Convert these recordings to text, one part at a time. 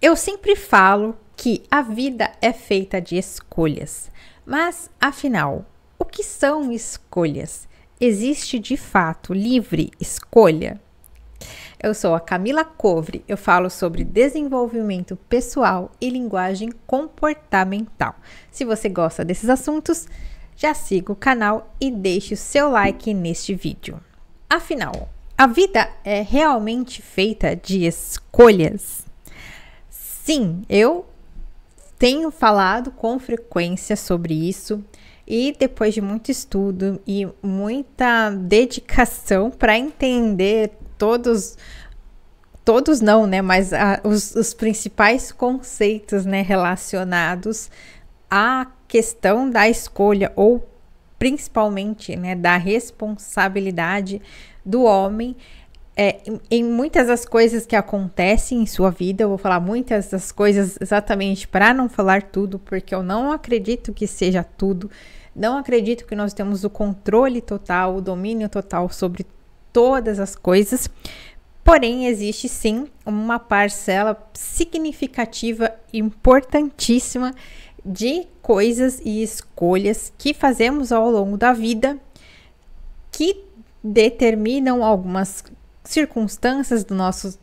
Eu sempre falo que a vida é feita de escolhas, mas afinal, o que são escolhas? Existe de fato livre escolha? Eu sou a Camila Covre, eu falo sobre desenvolvimento pessoal e linguagem comportamental. Se você gosta desses assuntos, já siga o canal e deixe o seu like neste vídeo. Afinal, a vida é realmente feita de escolhas? Sim, eu tenho falado com frequência sobre isso e depois de muito estudo e muita dedicação para entender todos não, né, mas os principais conceitos, né, relacionados à questão da escolha ou principalmente, né, da responsabilidade do homem em muitas das coisas que acontecem em sua vida. Eu vou falar muitas das coisas exatamente para não falar tudo, porque eu não acredito que seja tudo, não acredito que nós temos o controle total, o domínio total sobre todas as coisas, porém existe sim uma parcela significativa, importantíssima de coisas e escolhas que fazemos ao longo da vida que determinam algumas circunstâncias do nosso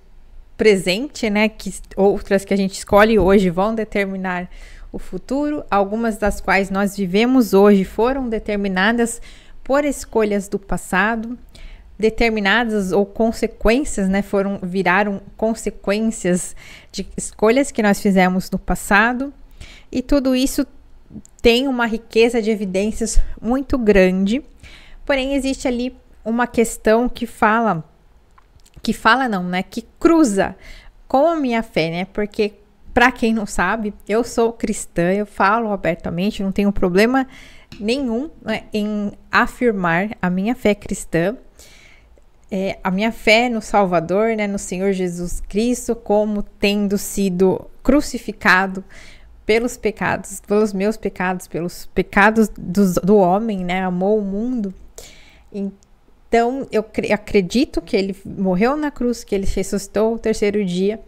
presente, né, que outras que a gente escolhe hoje vão determinar o futuro, algumas das quais nós vivemos hoje foram determinadas por escolhas do passado, determinadas ou consequências, né, viraram consequências de escolhas que nós fizemos no passado, e tudo isso tem uma riqueza de evidências muito grande, porém existe ali uma questão que cruza com a minha fé, né? Porque, para quem não sabe, eu sou cristã, eu falo abertamente, não tenho problema nenhum, né, em afirmar a minha fé cristã, a minha fé no Salvador, né, no Senhor Jesus Cristo, como tendo sido crucificado pelos meus pecados, pelos pecados do homem, né? Amou o mundo. Então, eu acredito que ele morreu na cruz, que ele ressuscitou o terceiro dia.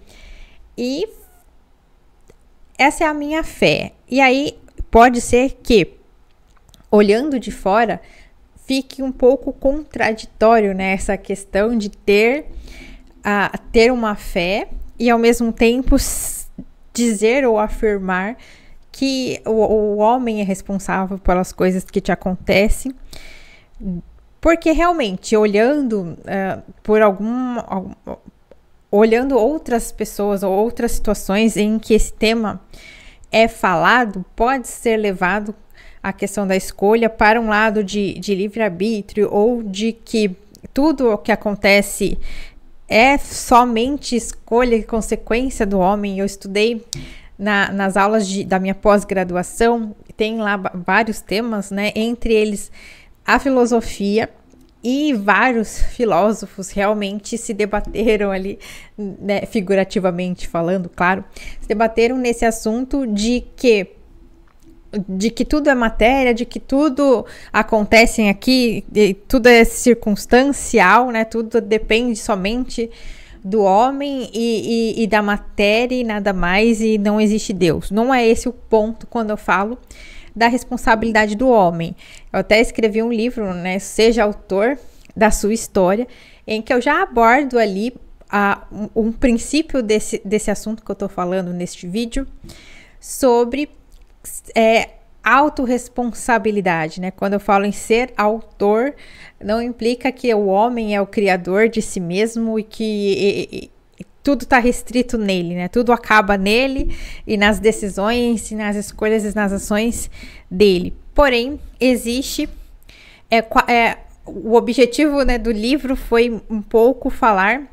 E essa é a minha fé. E aí, pode ser que, olhando de fora, fique um pouco contraditório, né? Essa questão de ter uma fé e, ao mesmo tempo, dizer ou afirmar que o homem é responsável pelas coisas que te acontecem. Porque realmente, olhando olhando outras pessoas ou outras situações em que esse tema é falado, pode ser levado a questão da escolha para um lado de livre-arbítrio, ou de que tudo o que acontece é somente escolha e consequência do homem. Eu estudei nas aulas da minha pós-graduação, tem lá vários temas, né? Entre eles a filosofia, e vários filósofos realmente se debateram ali, né, figurativamente falando, claro, se debateram nesse assunto de que tudo é matéria, de que tudo acontece aqui, tudo é circunstancial, né? Tudo depende somente do homem e da matéria e nada mais, e não existe Deus. Não é esse o ponto quando eu falo da responsabilidade do homem. Eu até escrevi um livro, né, Seja Autor da Sua História, em que eu já abordo ali um princípio desse assunto que eu tô falando neste vídeo, sobre autorresponsabilidade, né? Quando eu falo em ser autor, não implica que o homem é o criador de si mesmo e que tudo está restrito nele, né? Tudo acaba nele e nas decisões, e nas escolhas e nas ações dele. Porém, existe o objetivo, né, do livro foi um pouco falar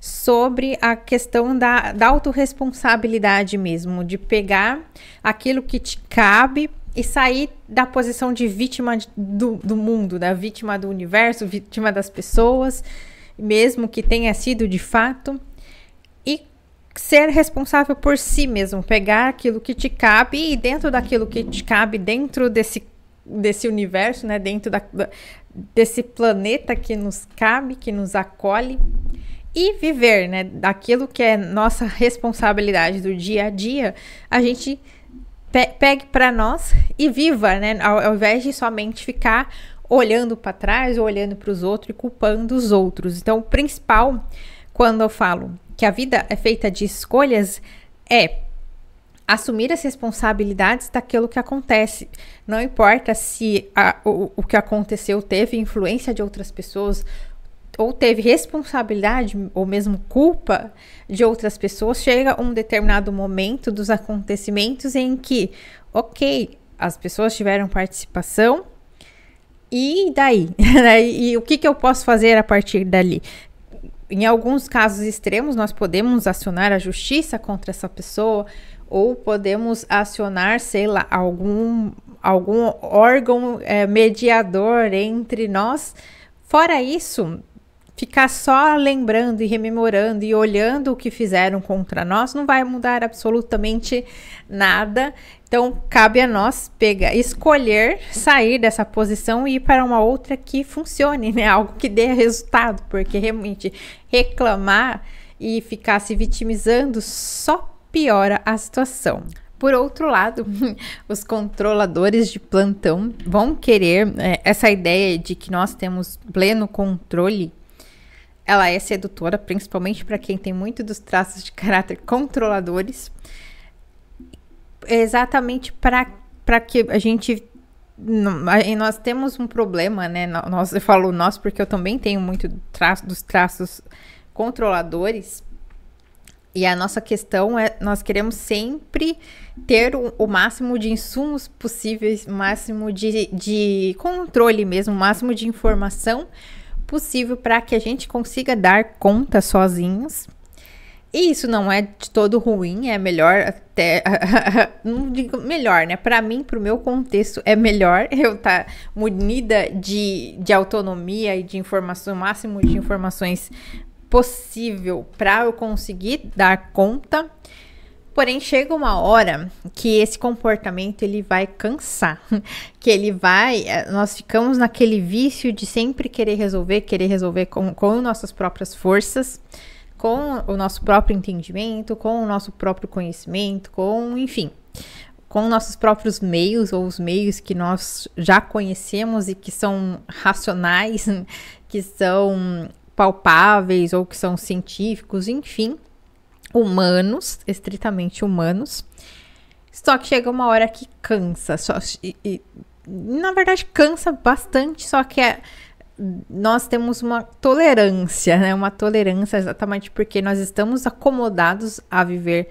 sobre a questão da autorresponsabilidade mesmo, de pegar aquilo que te cabe e sair da posição de vítima do mundo, da vítima do universo, vítima das pessoas, mesmo que tenha sido de fato, e ser responsável por si mesmo, pegar aquilo que te cabe, e dentro daquilo que te cabe, dentro desse universo, né, dentro desse planeta que nos cabe, que nos acolhe, e viver, né, daquilo que é nossa responsabilidade do dia a dia, a gente pegue para nós e viva, né, ao invés de somente ficar olhando para trás, ou olhando para os outros e culpando os outros. Então, o principal, quando eu falo que a vida é feita de escolhas, é assumir as responsabilidades daquilo que acontece. Não importa se o que aconteceu teve influência de outras pessoas, ou teve responsabilidade, ou mesmo culpa de outras pessoas, chega um determinado momento dos acontecimentos em que, ok, as pessoas tiveram participação, e daí? E o que eu posso fazer a partir dali? Em alguns casos extremos, nós podemos acionar a justiça contra essa pessoa, ou podemos acionar, sei lá, algum órgão mediador entre nós. Fora isso, ficar só lembrando e rememorando e olhando o que fizeram contra nós não vai mudar absolutamente nada. Então, cabe a nós escolher sair dessa posição e ir para uma outra que funcione, né? Algo que dê resultado, porque realmente reclamar e ficar se vitimizando só piora a situação. Por outro lado, os controladores de plantão vão querer essa ideia de que nós temos pleno controle. Ela é sedutora, principalmente para quem tem muito dos traços de caráter controladores, exatamente para que a gente... Nós temos um problema, né? Eu falo nós porque eu também tenho muito dos traços controladores. E a nossa questão é, nós queremos sempre ter o máximo de insumos possíveis, o máximo de controle mesmo, o máximo de informação possível para que a gente consiga dar conta sozinhos. E isso não é de todo ruim, é melhor até, não digo melhor, né? Para mim, para o meu contexto, é melhor eu estar munida de autonomia e de informação, o máximo de informações possível para eu conseguir dar conta. Porém, chega uma hora que esse comportamento ele vai cansar, nós ficamos naquele vício de sempre querer resolver com nossas próprias forças, com o nosso próprio entendimento, com o nosso próprio conhecimento, com nossos próprios meios, ou os meios que nós já conhecemos e que são racionais, que são palpáveis ou que são científicos, enfim, humanos, estritamente humanos. Só que chega uma hora que cansa, na verdade cansa bastante, só que nós temos uma tolerância, né? Uma tolerância exatamente porque nós estamos acomodados a viver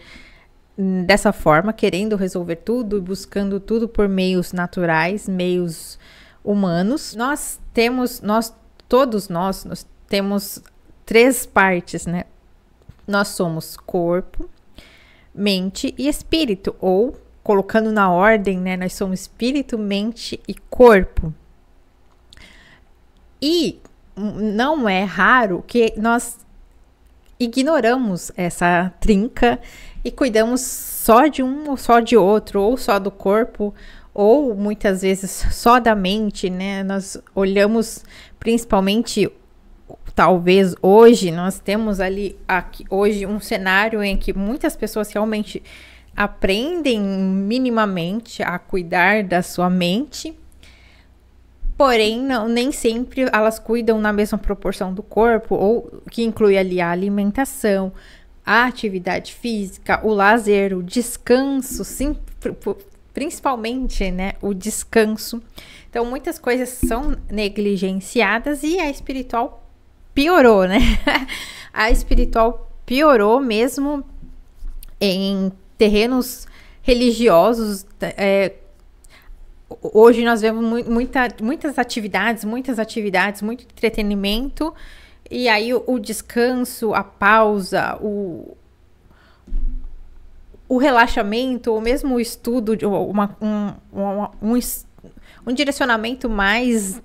dessa forma, querendo resolver tudo e buscando tudo por meios naturais, meios humanos. Todos nós temos três partes, né? Nós somos corpo, mente e espírito, ou colocando na ordem, né? Nós somos espírito, mente e corpo. E não é raro que nós ignoramos essa trinca e cuidamos só de um ou só de outro, ou só do corpo, ou muitas vezes só da mente, né? Nós olhamos principalmente, talvez hoje, nós temos aqui hoje um cenário em que muitas pessoas realmente aprendem minimamente a cuidar da sua mente, porém nem sempre elas cuidam na mesma proporção do corpo, ou que inclui ali a alimentação, a atividade física, o lazer, o descanso, sim, principalmente, né, o descanso. Então, muitas coisas são negligenciadas e a espiritual piorou, né? A espiritual piorou mesmo em terrenos religiosos. Hoje nós vemos muitas atividades, muito entretenimento, e aí o descanso, a pausa, o relaxamento, ou mesmo o estudo, um direcionamento mais,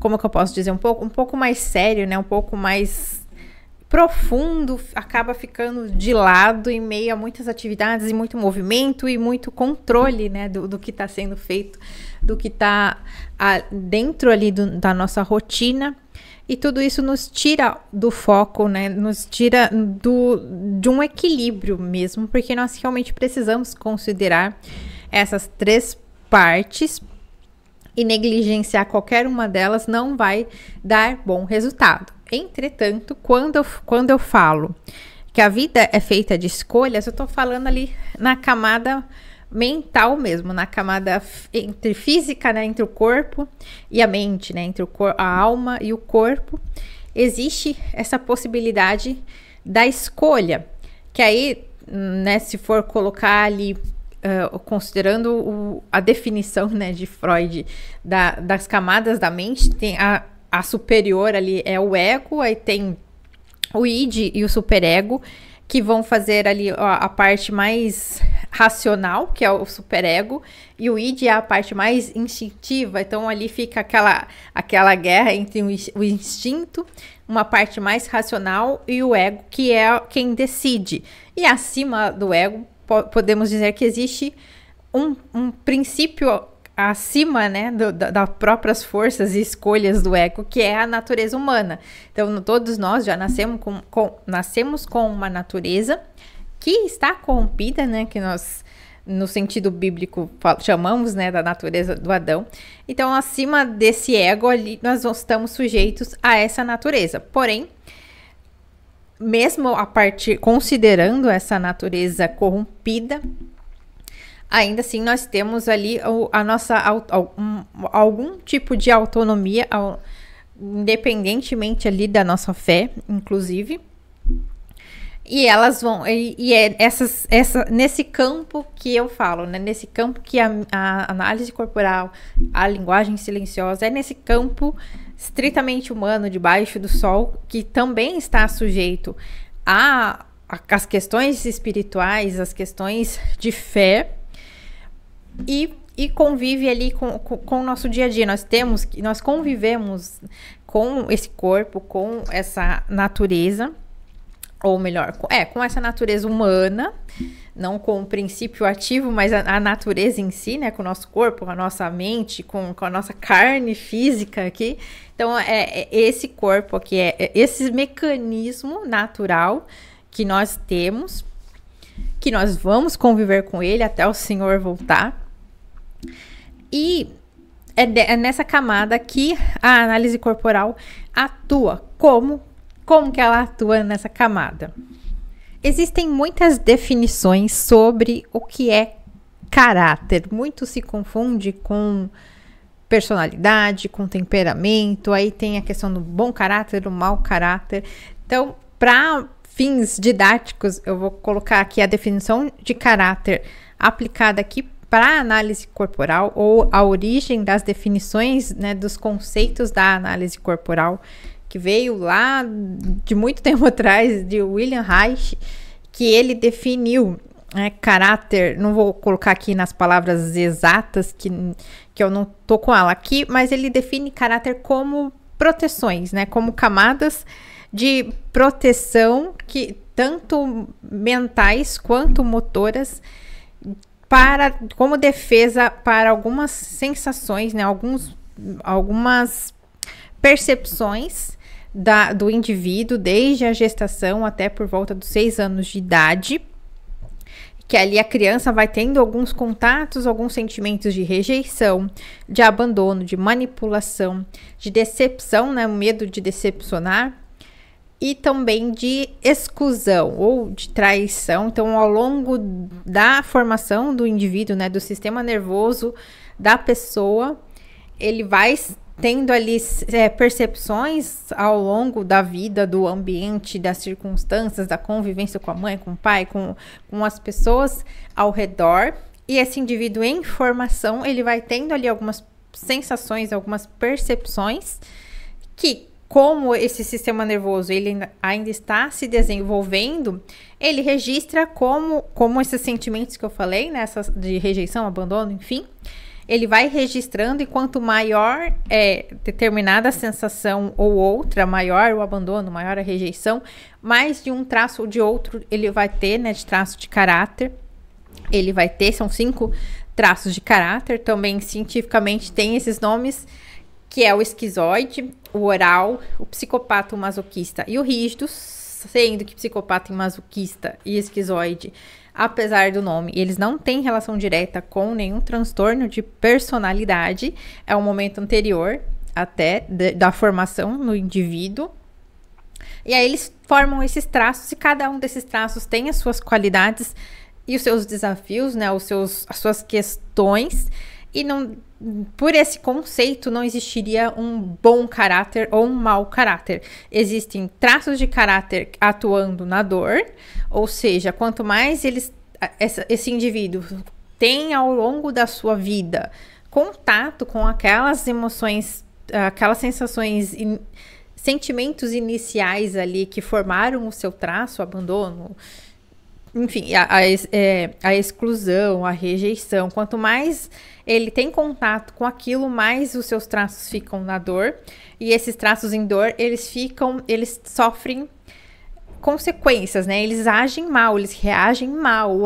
como que eu posso dizer, um pouco mais sério, né? Um pouco mais profundo, acaba ficando de lado em meio a muitas atividades e muito movimento e muito controle, né? Do que está sendo feito, do que está dentro ali da nossa rotina. E tudo isso nos tira do foco, né? Nos tira de um equilíbrio mesmo, porque nós realmente precisamos considerar essas 3 partes e negligenciar qualquer uma delas não vai dar bom resultado. Entretanto, quando eu falo que a vida é feita de escolhas, eu tô falando ali na camada mental mesmo, na camada entre física, né, entre o corpo e a mente, né, entre a alma e o corpo, existe essa possibilidade da escolha, que aí, né, se for colocar ali, considerando a definição, né, de Freud das camadas da mente, tem a superior ali é o ego, aí tem o id e o superego, que vão fazer ali a parte mais racional, que é o superego, e o id é a parte mais instintiva, então ali fica aquela guerra entre o instinto, uma parte mais racional, e o ego, que é quem decide. E acima do ego, podemos dizer que existe um princípio acima, né, das próprias forças e escolhas do ego, que é a natureza humana. Então, todos nós já nascemos com uma natureza que está corrompida, né, que nós, no sentido bíblico, chamamos, né, da natureza do Adão. Então, acima desse ego ali, nós estamos sujeitos a essa natureza. Porém, mesmo considerando essa natureza corrompida, ainda assim nós temos ali algum tipo de autonomia, independentemente ali da nossa fé, inclusive. E elas vão, nesse campo que eu falo, né? Nesse campo que a análise corporal, a linguagem silenciosa, é nesse campo estritamente humano, debaixo do sol, que também está sujeito às questões espirituais, às questões de fé, e convive ali com o nosso dia a dia. Nós convivemos com esse corpo, com essa natureza, ou melhor, com essa natureza humana, não com o princípio ativo, mas a natureza em si, né, com o nosso corpo, com a nossa mente, com a nossa carne física aqui. Então, é esse corpo aqui, é esse mecanismo natural que nós temos, que nós vamos conviver com ele até o Senhor voltar. E é nessa camada que a análise corporal atua. Como que ela atua nessa camada? Existem muitas definições sobre o que é caráter. Muito se confunde com personalidade, com temperamento. Aí tem a questão do bom caráter, do mau caráter. Então, para fins didáticos, eu vou colocar aqui a definição de caráter aplicada aqui para a análise corporal, ou a origem das definições, né, dos conceitos da análise corporal, que veio lá de muito tempo atrás, de William Reich, que ele definiu, né, caráter. Não vou colocar aqui nas palavras exatas, que eu não tô com ela aqui, mas ele define caráter como proteções, né, como camadas de proteção, que tanto mentais quanto motoras, como defesa para algumas sensações, né, algumas percepções do indivíduo, desde a gestação até por volta dos 6 anos de idade, que ali a criança vai tendo alguns contatos, alguns sentimentos de rejeição, de abandono, de manipulação, de decepção, né, o medo de decepcionar, e também de exclusão ou de traição. Então, ao longo da formação do indivíduo, né, do sistema nervoso da pessoa, ele vai tendo ali percepções ao longo da vida, do ambiente, das circunstâncias, da convivência com a mãe, com o pai, com as pessoas ao redor. E esse indivíduo em formação, ele vai tendo ali algumas sensações, algumas percepções que, como esse sistema nervoso ele ainda está se desenvolvendo, ele registra como esses sentimentos que eu falei, né, de rejeição, abandono, enfim, ele vai registrando, e quanto maior é determinada sensação ou outra, maior o abandono, maior a rejeição, mais de um traço ou de outro ele vai ter, né, de traço de caráter. Ele vai ter, são 5 traços de caráter, também cientificamente tem esses nomes, que é o esquizoide, o oral, o psicopata, o masoquista e o rígido, sendo que psicopata e masoquista e esquizoide, apesar do nome, eles não têm relação direta com nenhum transtorno de personalidade, é um momento anterior até da formação no indivíduo. E aí eles formam esses traços e cada um desses traços tem as suas qualidades e os seus desafios, né, as suas questões, e não, por esse conceito não existiria um bom caráter ou um mau caráter. Existem traços de caráter atuando na dor, ou seja, quanto mais esse indivíduo tem ao longo da sua vida contato com aquelas emoções, aquelas sensações, sentimentos iniciais ali que formaram o seu traço, o abandono, enfim, a exclusão, a rejeição. Quanto mais ele tem contato com aquilo, mais os seus traços ficam na dor. E esses traços em dor, eles sofrem consequências, né? Eles agem mal, eles reagem mal.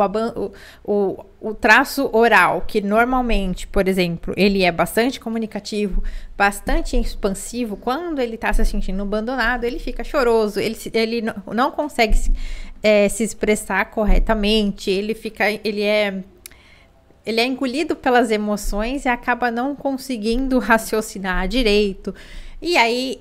O traço oral, que normalmente, por exemplo, ele é bastante comunicativo, bastante expansivo, quando ele tá se sentindo abandonado, ele fica choroso, ele não consegue se expressar corretamente, ele é engolido pelas emoções e acaba não conseguindo raciocinar direito. E aí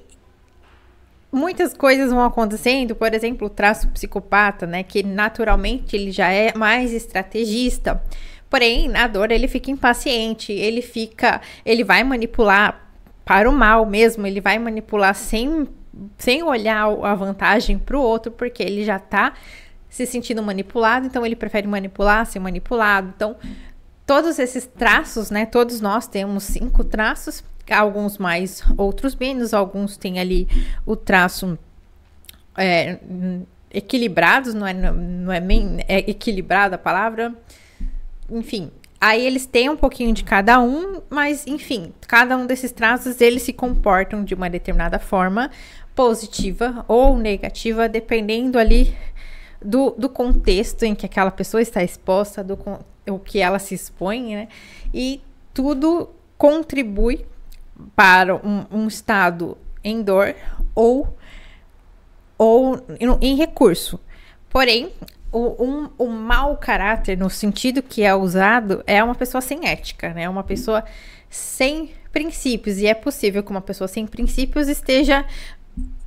muitas coisas vão acontecendo, por exemplo, o traço psicopata, né, que naturalmente ele já é mais estrategista, porém na dor ele fica impaciente, ele vai manipular para o mal mesmo, ele vai manipular sem olhar a vantagem para o outro, porque ele já tá se sentindo manipulado, então ele prefere manipular, ser manipulado. Então todos esses traços, né, todos nós temos 5 traços, alguns mais, outros menos, alguns têm ali o traço equilibrados, não é equilibrada a palavra, enfim, aí eles têm um pouquinho de cada um, mas enfim, cada um desses traços, eles se comportam de uma determinada forma, positiva ou negativa, dependendo ali do contexto em que aquela pessoa está exposta, o que ela se expõe, né, e tudo contribui para um estado em dor ou em recurso. Porém, o mau caráter, no sentido que é usado, é uma pessoa sem ética, né? Uma pessoa sem princípios. E é possível que uma pessoa sem princípios esteja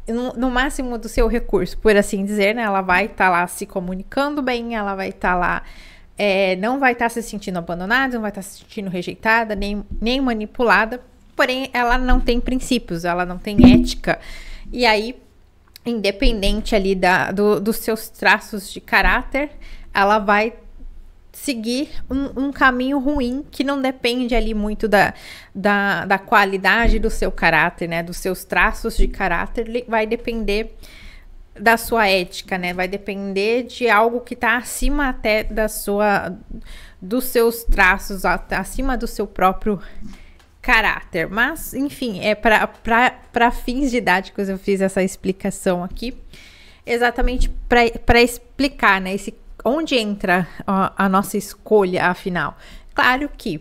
no máximo do seu recurso, por assim dizer, né? Ela vai estar lá se comunicando bem, ela vai estar lá, não vai estar se sentindo abandonada, não vai estar se sentindo rejeitada, nem manipulada. Porém, ela não tem princípios, ela não tem ética. E aí, independente ali dos seus traços de caráter, ela vai seguir um caminho ruim que não depende ali muito da qualidade do seu caráter, né? Dos seus traços de caráter, vai depender da sua ética, né? Vai depender de algo que está acima até dos seus traços, acima do seu próprio caráter. Mas, enfim, para fins didáticos eu fiz essa explicação aqui, exatamente para explicar, né, onde entra a nossa escolha, afinal. Claro que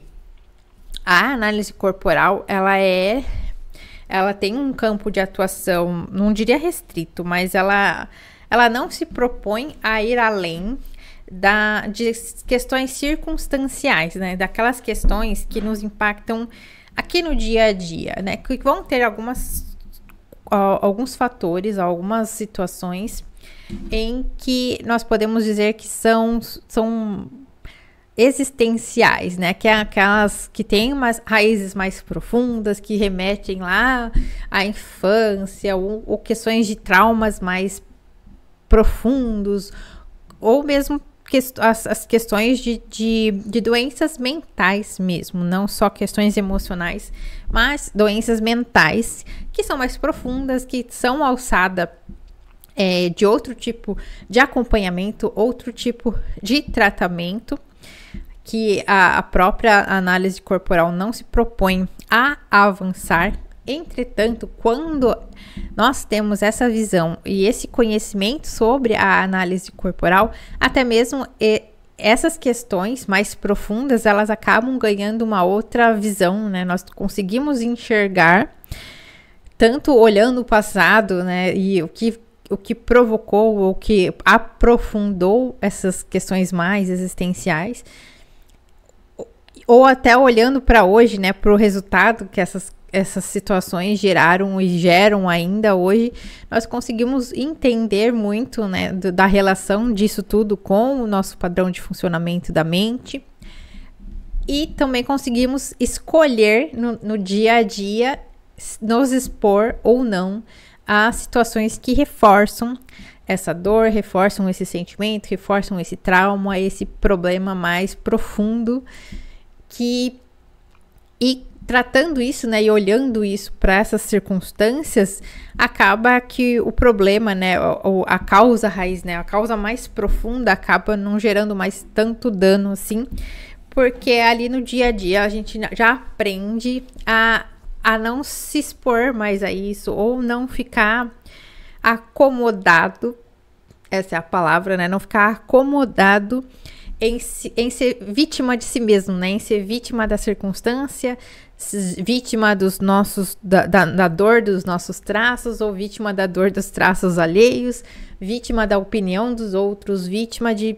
a análise corporal, ela tem um campo de atuação, não diria restrito, mas ela não se propõe a ir além de questões circunstanciais, né, daquelas questões que nos impactam aqui no dia a dia, né, que vão ter alguns fatores, algumas situações em que nós podemos dizer que são existenciais, né, que é aquelas que têm umas raízes mais profundas, que remetem lá à infância, ou questões de traumas mais profundos, ou mesmo as questões de doenças mentais mesmo, não só questões emocionais, mas doenças mentais que são mais profundas, que são alçadas de outro tipo de acompanhamento, outro tipo de tratamento, que a própria análise corporal não se propõe a avançar. Entretanto, quando nós temos essa visão e esse conhecimento sobre a análise corporal, até mesmo essas questões mais profundas, elas acabam ganhando uma outra visão, né? Nós conseguimos enxergar tanto olhando o passado, né, e o que provocou, ou que aprofundou essas questões mais existenciais, ou até olhando para hoje, né, para o resultado que essas situações geraram e geram ainda hoje, nós conseguimos entender muito, né, da relação disso tudo com o nosso padrão de funcionamento da mente, e também conseguimos escolher no dia a dia nos expor ou não a situações que reforçam essa dor, reforçam esse sentimento, reforçam esse trauma, esse problema mais profundo, e tratando isso, né, e olhando isso para essas circunstâncias, acaba que o problema, né, a causa raiz, né, a causa mais profunda acaba não gerando mais tanto dano assim, porque ali no dia a dia a gente já aprende a não se expor mais a isso, ou não ficar acomodado, essa é a palavra, né, não ficar acomodado em ser vítima de si mesmo, né? Em ser vítima da circunstância, vítima dos nossos, da dor dos nossos traços, ou vítima da dor dos traços alheios, vítima da opinião dos outros, vítima de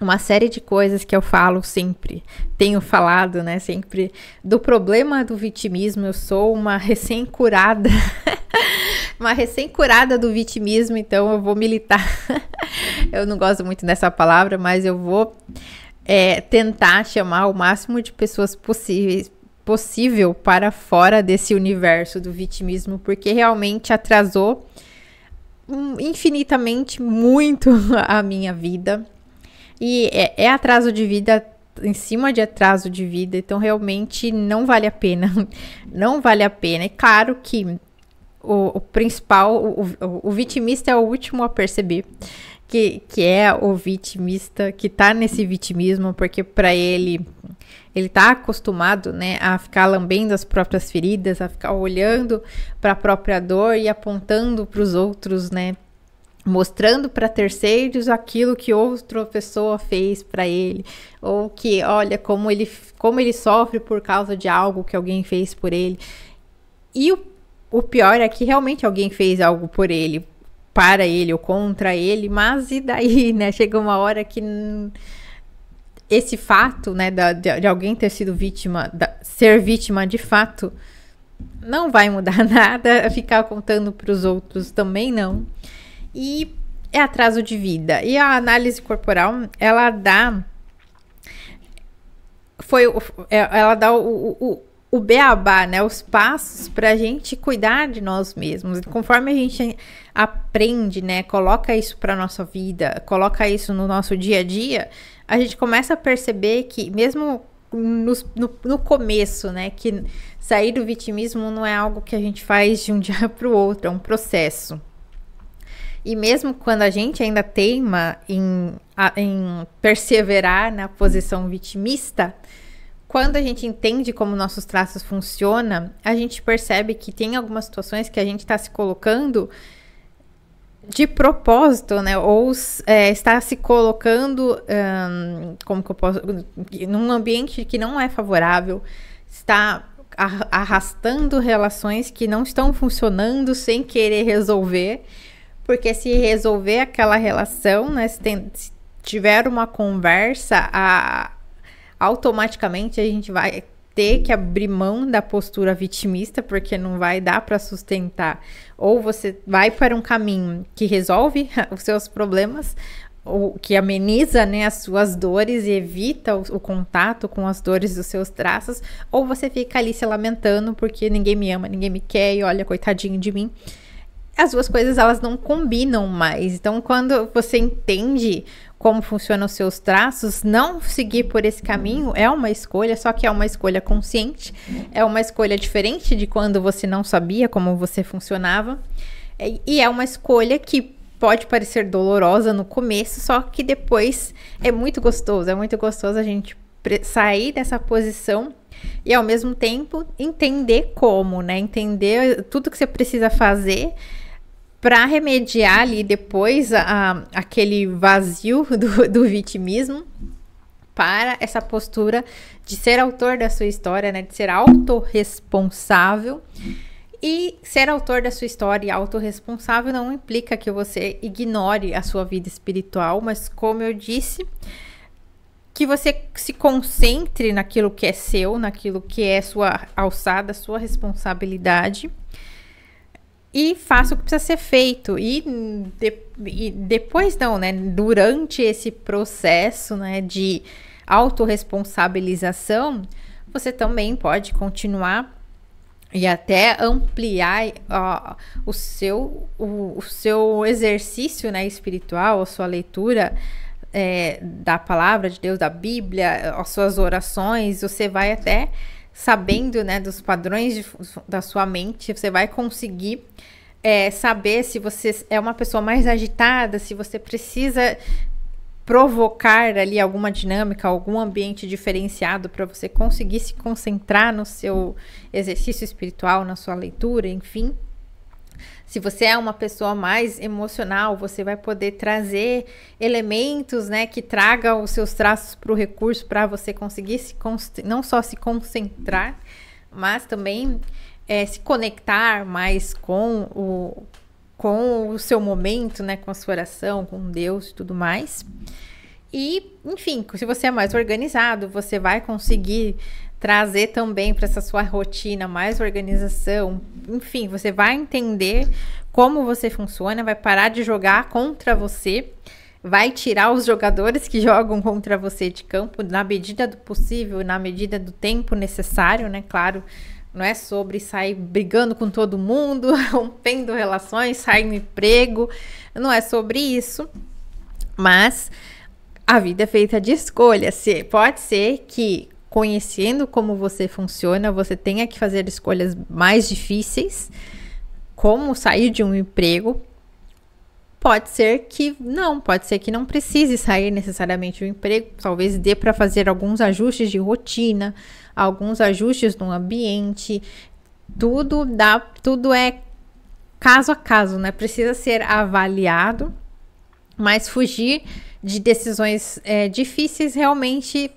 uma série de coisas que eu falo sempre, tenho falado, né, sempre, do problema do vitimismo. Eu sou uma recém-curada, uma recém-curada do vitimismo, então eu vou militar. Eu não gosto muito dessa palavra, mas eu vou tentar chamar o máximo de pessoas possível para fora desse universo do vitimismo, porque realmente atrasou infinitamente muito a minha vida. E é atraso de vida em cima de atraso de vida, então realmente não vale a pena. Não vale a pena. É claro que o principal, o vitimista é o último a perceber que é o vitimista, que tá nesse vitimismo, porque para ele tá acostumado, né, a ficar lambendo as próprias feridas, a ficar olhando para a própria dor e apontando para os outros, né, mostrando para terceiros aquilo que outra pessoa fez para ele, ou que, olha, como ele sofre por causa de algo que alguém fez por ele. E o pior é que realmente alguém fez algo por ele, para ele ou contra ele, mas e daí, né? Chega uma hora que esse fato, né, de alguém ter sido vítima, ser vítima de fato, não vai mudar nada. Ficar contando para os outros também não. E é atraso de vida. E a análise corporal, ela dá o beabá, né? Os passos para a gente cuidar de nós mesmos. Conforme a gente aprende, né? Coloca isso para nossa vida, coloca isso no nosso dia a dia, a gente começa a perceber que mesmo no começo, né? Que sair do vitimismo não é algo que a gente faz de um dia para o outro, é um processo. E mesmo quando a gente ainda teima em perseverar na posição vitimista, quando a gente entende como nossos traços funcionam, a gente percebe que tem algumas situações que a gente está se colocando de propósito, né? Ou está se colocando, como que eu posso, num ambiente que não é favorável, está arrastando relações que não estão funcionando sem querer resolver. Porque se resolver aquela relação, né, se tiver uma conversa, automaticamente a gente vai ter que abrir mão da postura vitimista, porque não vai dar para sustentar. Ou você vai para um caminho que resolve os seus problemas, ou que ameniza, né, as suas dores e evita o contato com as dores dos seus traços, ou você fica ali se lamentando porque ninguém me ama, ninguém me quer, e olha, coitadinho de mim. As duas coisas, elas não combinam mais. Então, quando você entende como funcionam os seus traços, não seguir por esse caminho é uma escolha, só que é uma escolha consciente, é uma escolha diferente de quando você não sabia como você funcionava, e é uma escolha que pode parecer dolorosa no começo, só que depois é muito gostoso a gente sair dessa posição e ao mesmo tempo entender como, né? Entender tudo que você precisa fazer para remediar ali depois aquele vazio do vitimismo, para essa postura de ser autor da sua história, né? De ser autorresponsável E ser autor da sua história e autorresponsável não implica que você ignore a sua vida espiritual, mas como eu disse, que você se concentre naquilo que é seu, naquilo que é sua alçada, sua responsabilidade, e faça o que precisa ser feito. E depois não, né? Durante esse processo, né, de autorresponsabilização, você também pode continuar e até ampliar o seu exercício, né, espiritual, a sua leitura da palavra de Deus, da Bíblia, as suas orações. Você vai até sabendo, né, dos padrões da sua mente, você vai conseguir saber se você é uma pessoa mais agitada, se você precisa provocar ali alguma dinâmica, algum ambiente diferenciado para você conseguir se concentrar no seu exercício espiritual, na sua leitura, enfim. Se você é uma pessoa mais emocional, você vai poder trazer elementos, né, que tragam os seus traços para o recurso, para você conseguir não só se concentrar, mas também se conectar mais com o seu momento, né, com a sua oração, com Deus e tudo mais. E, enfim, se você é mais organizado, você vai conseguir trazer também para essa sua rotina mais organização. Enfim, você vai entender como você funciona, vai parar de jogar contra você, vai tirar os jogadores que jogam contra você de campo na medida do possível, na medida do tempo necessário, né? Claro, não é sobre sair brigando com todo mundo, rompendo relações, saindo emprego, não é sobre isso, mas a vida é feita de escolhas. Pode ser que, conhecendo como você funciona, você tenha que fazer escolhas mais difíceis, como sair de um emprego. Pode ser que não precise sair necessariamente do emprego, talvez dê para fazer alguns ajustes de rotina, alguns ajustes no ambiente, tudo é caso a caso, né? Precisa ser avaliado, mas fugir de decisões difíceis realmente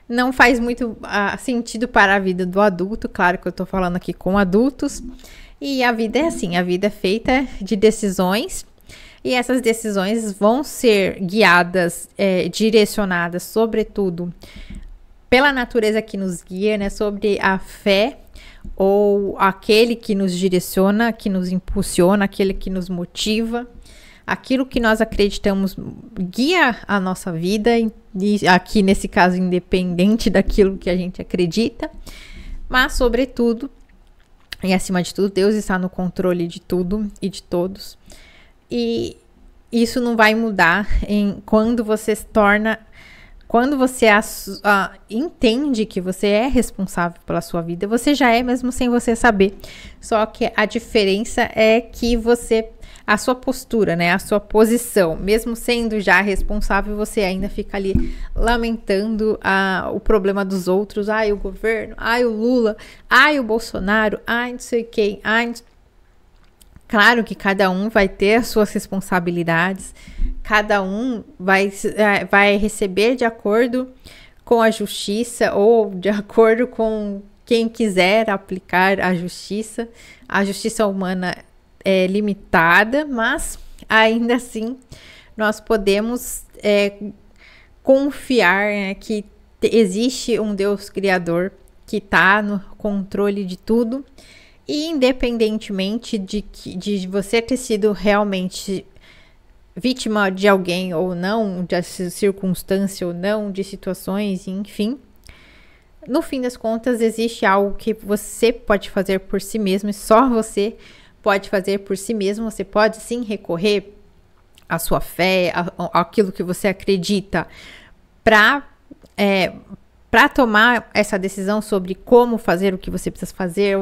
não faz muito sentido para a vida do adulto. Claro que eu tô falando aqui com adultos, e a vida é assim, a vida é feita de decisões, e essas decisões vão ser guiadas, direcionadas, sobretudo, pela natureza que nos guia, né? Sobre a fé, ou aquele que nos direciona, que nos impulsiona, aquele que nos motiva. Aquilo que nós acreditamos guia a nossa vida, e aqui nesse caso independente daquilo que a gente acredita, mas sobretudo, e acima de tudo, Deus está no controle de tudo e de todos. E isso não vai mudar quando você entende que você é responsável pela sua vida. Você já é, mesmo sem você saber. Só que a diferença é que a sua postura, né, a sua posição, mesmo sendo já responsável, você ainda fica ali lamentando o problema dos outros. Ai, o governo, ai, o Lula, ai, o Bolsonaro, ai, não sei quem, ai. Claro que cada um vai ter as suas responsabilidades, cada um vai receber de acordo com a justiça, ou de acordo com quem quiser aplicar a justiça. A justiça humana é limitada, mas ainda assim nós podemos confiar, né, que existe um Deus criador que está no controle de tudo, e independentemente de você ter sido realmente vítima de alguém ou não, de circunstância ou não, de situações, enfim, no fim das contas existe algo que você pode fazer por si mesmo, e só você pode fazer por si mesmo. Você pode sim recorrer à sua fé, àquilo que você acredita, para tomar essa decisão sobre como fazer o que você precisa fazer,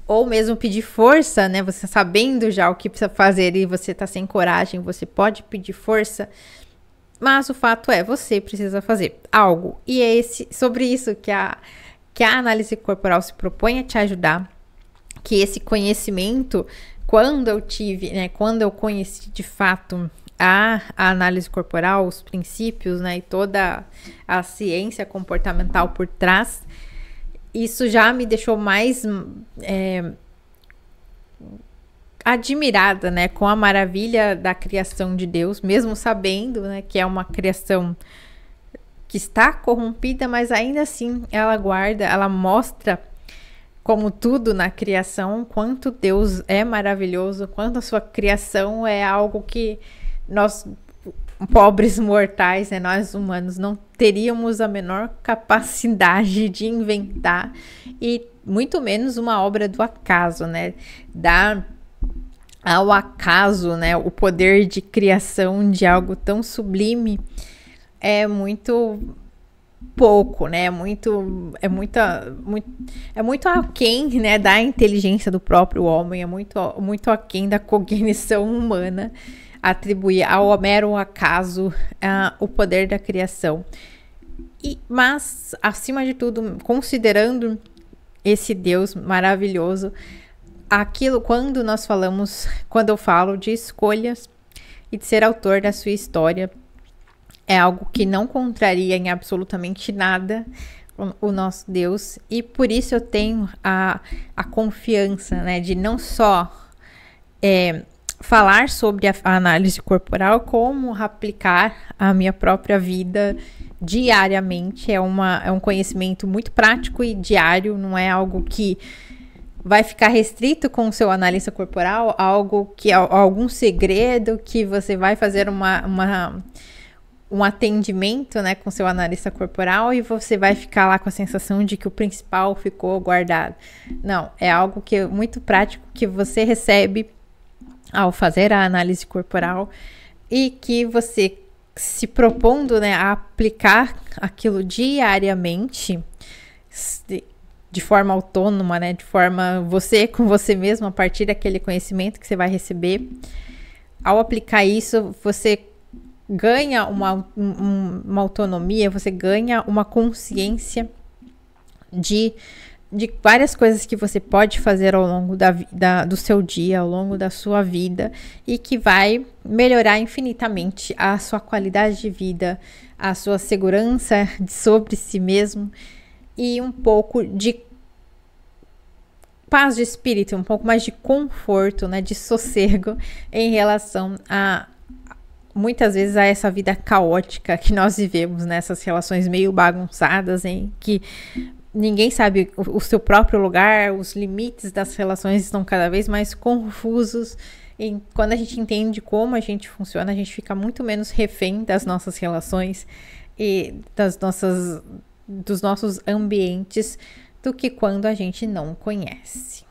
ou mesmo pedir força, né? Você sabendo já o que precisa fazer e você tá sem coragem, você pode pedir força, mas o fato é, você precisa fazer algo. E é sobre isso que a análise corporal se propõe a te ajudar. Que esse conhecimento, quando eu conheci de fato a análise corporal, os princípios, né, e toda a ciência comportamental por trás, isso já me deixou mais admirada, né, com a maravilha da criação de Deus, mesmo sabendo, né, que é uma criação que está corrompida, mas ainda assim ela guarda, ela mostra, como tudo na criação, quanto Deus é maravilhoso, quanto a sua criação é algo que nós, pobres mortais, né, nós humanos, não teríamos a menor capacidade de inventar, e muito menos uma obra do acaso, né? Dar ao acaso, né, o poder de criação de algo tão sublime é muito pouco, né? É muito aquém, né, da inteligência do próprio homem, é muito aquém da cognição humana atribuir ao mero acaso o poder da criação. Mas, acima de tudo, considerando esse Deus maravilhoso, quando eu falo de escolhas e de ser autor da sua história, é algo que não contraria em absolutamente nada o nosso Deus, e por isso eu tenho a confiança, né, de não só falar sobre a análise corporal, como aplicar a minha própria vida diariamente. É um conhecimento muito prático e diário, não é algo que vai ficar restrito com o seu analista corporal, algo que algum segredo que você vai fazer um atendimento, né, com seu analista corporal e você vai ficar lá com a sensação de que o principal ficou guardado. Não, é algo que é muito prático, que você recebe ao fazer a análise corporal e que você, se propondo, né, a aplicar aquilo diariamente de forma autônoma, né, de forma você com você mesmo, a partir daquele conhecimento que você vai receber. Ao aplicar isso, você ganha uma autonomia, você ganha uma consciência de várias coisas que você pode fazer ao longo do seu dia, ao longo da sua vida, e que vai melhorar infinitamente a sua qualidade de vida, a sua segurança sobre si mesmo e um pouco de paz de espírito, um pouco mais de conforto, né, de sossego em relação a muitas vezes a essa vida caótica que nós vivemos, nessas relações meio bagunçadas, em que ninguém sabe o seu próprio lugar, os limites das relações estão cada vez mais confusos. E quando a gente entende como a gente funciona, a gente fica muito menos refém das nossas relações e dos nossos ambientes do que quando a gente não conhece.